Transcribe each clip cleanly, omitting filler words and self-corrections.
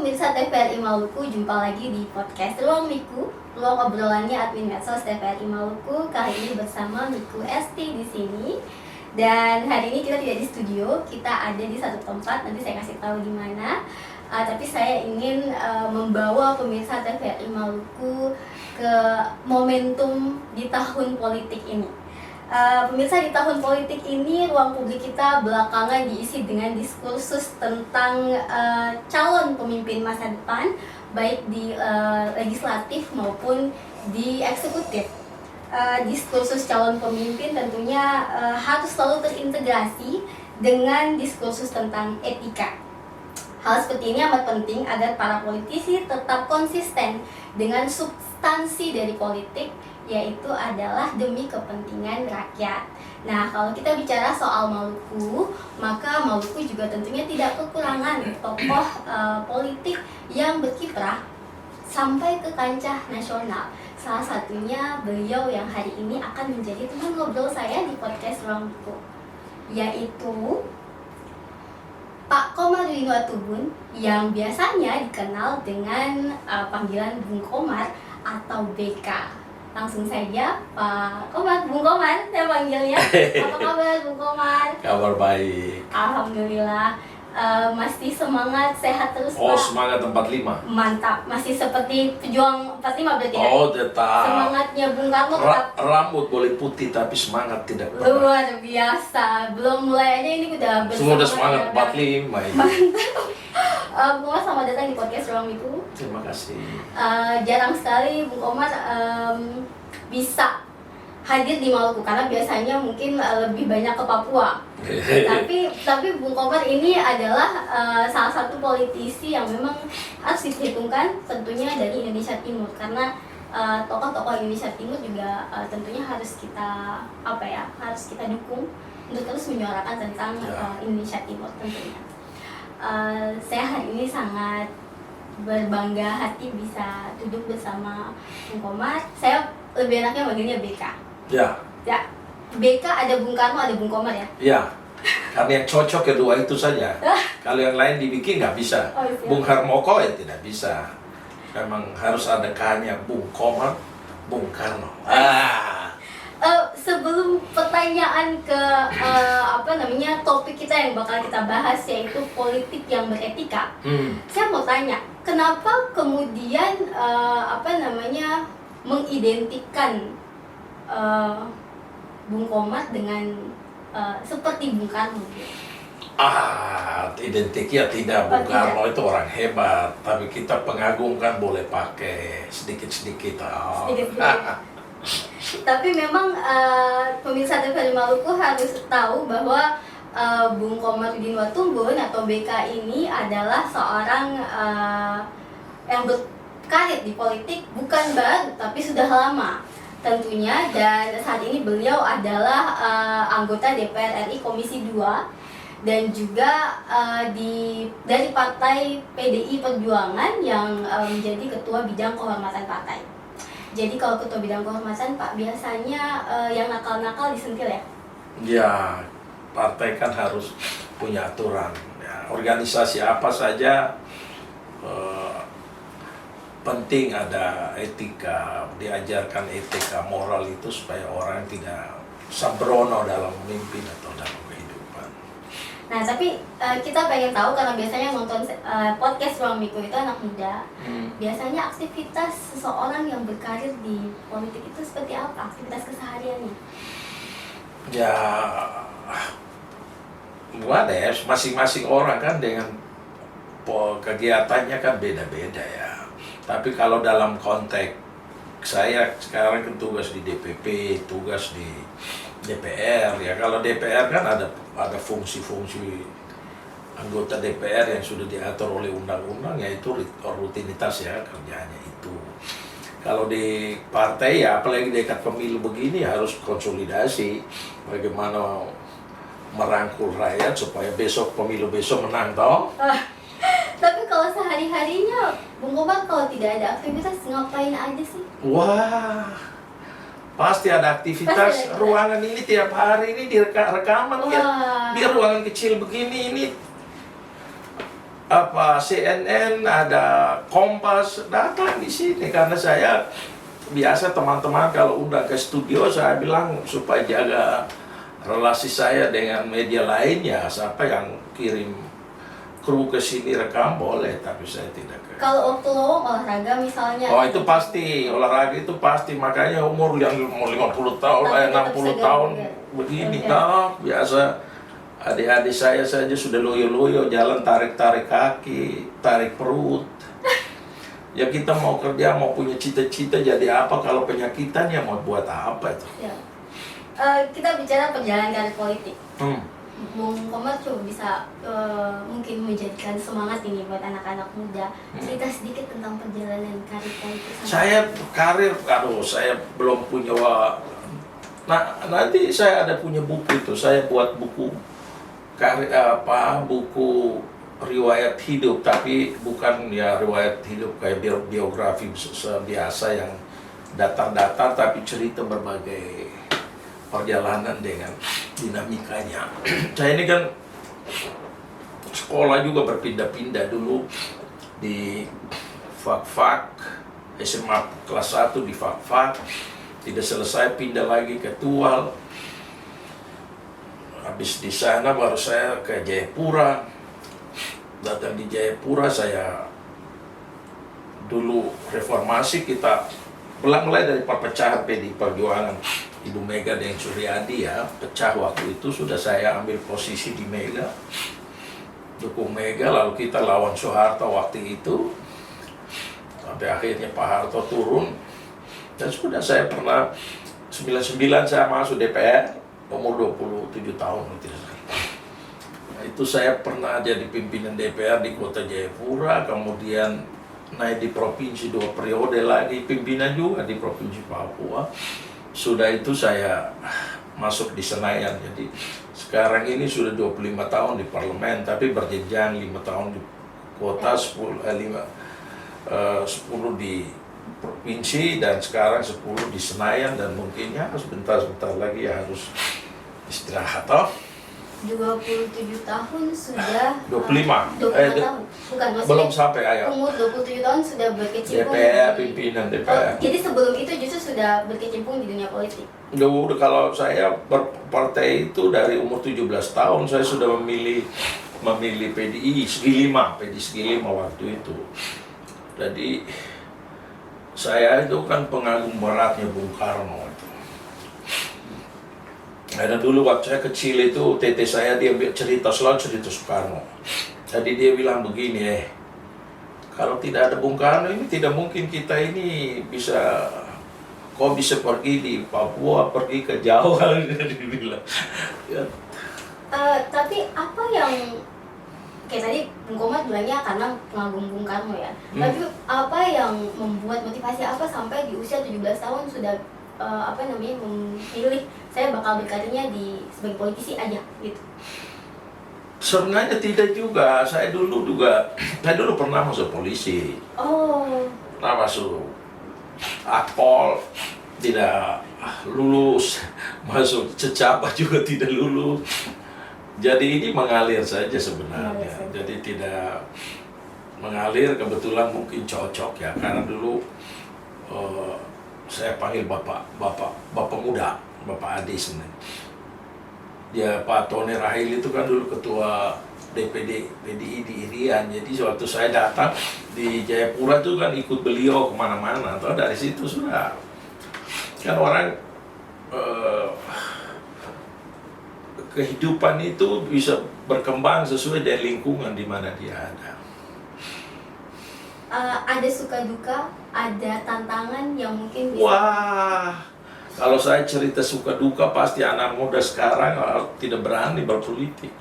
pemirsa TVRI Maluku, jumpa lagi di podcast Ruang Miku, ruang obrolannya admin medsos TVRI Maluku. Kali ini bersama Miku Esti di sini. Dan hari ini kita tidak di studio, kita ada di satu tempat. Nanti saya kasih tahu di mana. Tapi saya ingin membawa pemirsa TVRI Maluku ke momentum di tahun politik ini. Pemirsa, di tahun politik ini ruang publik kita belakangan diisi dengan diskursus tentang calon pemimpin masa depan, baik di legislatif maupun di eksekutif. Diskursus calon pemimpin tentunya harus selalu terintegrasi dengan diskursus tentang etika. Hal seperti ini amat penting agar para politisi tetap konsisten dengan substansi dari politik, yaitu adalah demi kepentingan rakyat. Nah, kalau kita bicara soal Maluku, maka Maluku juga tentunya tidak kekurangan tokoh politik yang berkiprah sampai ke kancah nasional. Salah satunya beliau yang hari ini akan menjadi teman ngobrol saya di podcast Ruang Miku, yaitu Pak Komarudin Watubun, yang biasanya dikenal dengan panggilan Bung Komar atau BK. Langsung saja Pak Komar, Bung Komar saya panggilnya. Apa kabar Bung Komar? Kabar baik. Alhamdulillah. Masih semangat, sehat terus Oh, Pak? semangat 45. Mantap, masih seperti pejuang 45 berarti ya? Oh, tetap. Semangatnya Bung Karno tetap Rambut boleh putih tapi semangat tidak pernah. luar biasa. Belum mulai aja ini udah Semua udah semangat 45 ini. Mantap. Bung Komar, selamat datang di podcast Ruang Miku. Terima kasih. Jarang sekali Bung Komar bisa hadir di Maluku, karena biasanya mungkin lebih banyak ke Papua. tapi Bung Komar ini adalah salah satu politisi yang memang harus diperhitungkan tentunya dari Indonesia Timur, karena tokoh-tokoh Indonesia Timur juga tentunya harus kita harus kita dukung untuk terus menyuarakan tentang Indonesia Timur tentunya. Saya hari ini sangat berbangga hati bisa duduk bersama Bung Komar. Saya lebih enaknya manggilnya BK. Ya. Ya, BK ada Bung Karno, ada Bung Komar ya? Ya. Karena yang cocok kedua itu saja. Kalau yang lain dibikin nggak bisa. Oh, iya. Bung Harmoko ya tidak bisa. Memang harus ada K-nya Bung Komar, Bung Karno. Sebelum pertanyaan ke topik kita yang bakal kita bahas, yaitu politik yang beretika, saya mau tanya, kenapa kemudian mengidentikan Bung Komar dengan seperti Bung Karno? Identik ya tidak. Bung Karno itu orang hebat, tapi kita pengagumkan boleh pakai sedikit-sedikit. Tapi memang pemirsa TVRI Maluku harus tahu bahwa Bung Komarudin Watubun atau BK ini adalah seorang yang berkarir di politik bukan baru tapi sudah lama tentunya, dan saat ini beliau adalah anggota DPR RI Komisi 2 dan juga dari Partai PDI Perjuangan yang menjadi Ketua Bidang Kehormatan Partai. Jadi kalau Ketua Bidang Kehormatan Pak biasanya yang nakal-nakal disentil ya? Ya, partai kan harus punya aturan. Ya, organisasi apa saja penting ada etika, diajarkan etika moral itu supaya orang tidak sembrono dalam memimpin atau dalam kehidupan. Nah, tapi kita pengen tahu, karena biasanya nonton podcast Ruang Miku itu anak muda. Biasanya aktivitas seseorang yang berkarir di politik itu seperti apa? Aktivitas kesehariannya? Ya, masing-masing orang kan dengan kegiatannya kan beda-beda ya. Tapi kalau dalam konteks saya sekarang kan tugas di DPP, tugas di DPR ya. Kalau DPR kan ada fungsi-fungsi anggota DPR yang sudah diatur oleh undang-undang, yaitu rutinitas ya kerjanya itu. Kalau di partai ya, apalagi dekat pemilu begini, harus konsolidasi bagaimana merangkul rakyat supaya pemilu besok menang toh. Tapi kalau sehari-harinya Bung Komar kalau tidak ada aktivitas ngapain aja sih? Wah, pasti ada aktivitas. Ruangan ini tiap hari ini rekaman ya. Di ruangan kecil begini ini apa CNN, ada Kompas datang di sini karena saya biasa teman-teman kalau udah ke studio saya bilang supaya jaga relasi saya dengan media lainnya, siapa yang kirim kru ke sini rekam boleh, tapi saya tidak ke. Kalau waktu lowong olahraga misalnya. Oh itu pasti, olahraga itu pasti, makanya umur yang mau 50 tahun, Tapi tetap 60 segar tahun juga. begini, Oke. biasa adik-adik saya saja sudah loyo-loyo jalan tarik-tarik kaki, tarik perut. Ya kita mau kerja, mau punya cita-cita jadi apa kalau penyakitan ya mau buat apa itu? Ya. Kita bicara perjalanan karir politik. Bung Komar coba bisa mungkin menjadikan semangat ini buat anak-anak muda. Cerita sedikit tentang perjalanan karir politik. Saya karir, saya belum punya Nah, nanti saya ada punya buku itu. Saya buat buku buku riwayat hidup, tapi bukan ya riwayat hidup kayak biografi biasa yang datar-datar, tapi cerita berbagai perjalanan dengan dinamikanya. Saya ini kan sekolah juga berpindah-pindah, dulu di Fak-Fak, SMA kelas 1 di Fak-Fak, tidak selesai pindah lagi ke Tual. Habis di sana baru saya ke Jayapura. Datang di Jayapura saya dulu reformasi, kita mulai dari perpecahan PDI Perjuangan Ibu Mega dengan Suryadi ya, pecah waktu itu sudah saya ambil posisi di Mega, dukung Mega, lalu kita lawan Soeharto waktu itu, sampai akhirnya Pak Harto turun, dan sudah saya pernah 99 saya masuk DPR, umur 27 tahun. Nah, itu saya pernah jadi pimpinan DPR di Kota Jayapura, kemudian naik di provinsi 2 periode lagi, pimpinan juga di Provinsi Papua. Sudah itu saya masuk di Senayan, jadi sekarang ini sudah 25 tahun di parlemen, tapi berjenjang 5 tahun di kota, 10 di provinsi, dan sekarang 10 di Senayan, dan mungkin ya sebentar lagi ya harus istirahat. 27 tahun sudah 25 tahun. Bukan, maksudnya belum sampai ayah umur 27 tahun sudah berkecimpung DPR, di- pimpinan Oh, DPR. jadi sebelum itu justru sudah berkecimpung di dunia politik. Dulu kalau saya berpartai itu dari umur 17 tahun saya sudah memilih PDI Segi Lima waktu itu. Jadi saya itu kan pengagum beratnya Bung Karno itu. Karena dulu waktu saya kecil itu tete saya dia selalu cerita Soekarno. Jadi dia bilang begini, kalau tidak ada Bung Karno ini tidak mungkin kita ini bisa, kok bisa pergi di Papua, pergi ke Jawa, dia bilang. Ya. Tapi apa yang kayak tadi Bung Komar bilangnya karena pengagum Bung Karno ya. Tapi apa yang membuat motivasi apa sampai di usia 17 tahun sudah memilih saya bakal berkarirnya sebagai politisi aja gitu. Sebenarnya tidak juga. Saya dulu pernah masuk polisi. Oh. Pernah masuk Akpol, tidak lulus. Masuk Secapa juga tidak lulus. Jadi ini mengalir saja sebenarnya. Jadi tidak mengalir, kebetulan mungkin cocok ya, karena dulu saya panggil bapak muda, Bapak Adi sebenarnya. Dia Pak Tony Rahil itu kan dulu ketua DPD PDI di Irian. Jadi waktu saya datang di Jayapura itu kan ikut beliau kemana-mana. Atau dari situ sudah kan orang kehidupan itu bisa berkembang sesuai dengan lingkungan di mana dia ada. Ada suka duka, ada tantangan yang mungkin bisa. Wah, kalau saya cerita suka duka pasti anak muda sekarang tidak berani berpolitik.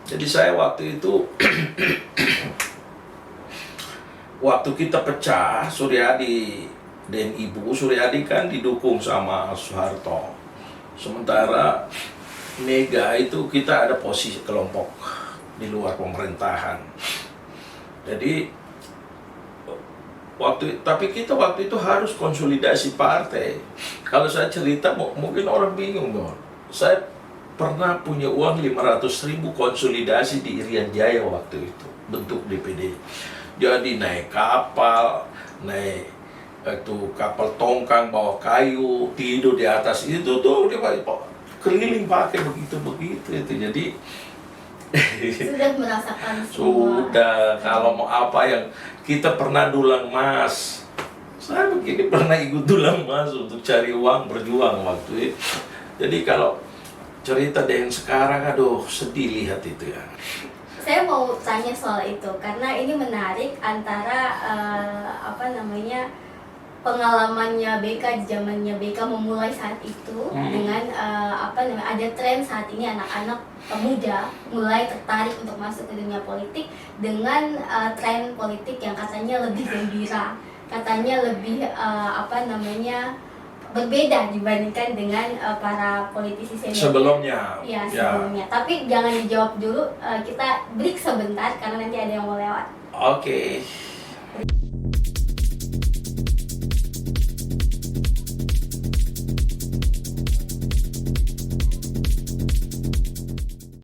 Jadi saya waktu itu waktu kita pecah, Suryadi dan Ibu Suryadi kan didukung sama Soeharto. Sementara Mega itu kita ada posisi kelompok di luar pemerintahan. Jadi tapi kita waktu itu harus konsolidasi partai. Kalau saya cerita mungkin orang bingung dong. Saya pernah punya uang 500.000 konsolidasi di Irian Jaya waktu itu, bentuk DPD. Jadi naik kapal, naik itu kapal tongkang bawa kayu, tidur di atas itu tuh dia keliling pakai begitu itu. Jadi Sudah merasakan semua. sudah, kalau mau apa yang kita pernah dulang emas. Saya begini pernah ikut dulang emas untuk cari uang, berjuang waktu itu. Jadi kalau cerita dengan sekarang, aduh sedih lihat itu ya. Saya mau tanya soal itu karena ini menarik antara pengalamannya BK di zamannya BK memulai saat itu dengan ada tren saat ini anak-anak muda mulai tertarik untuk masuk ke dunia politik dengan tren politik yang katanya lebih gembira, katanya lebih berbeda dibandingkan dengan para politisi senior Sebelumnya. ya sebelumnya. Tapi jangan dijawab dulu, kita break sebentar karena nanti ada yang mau lewat. Oke.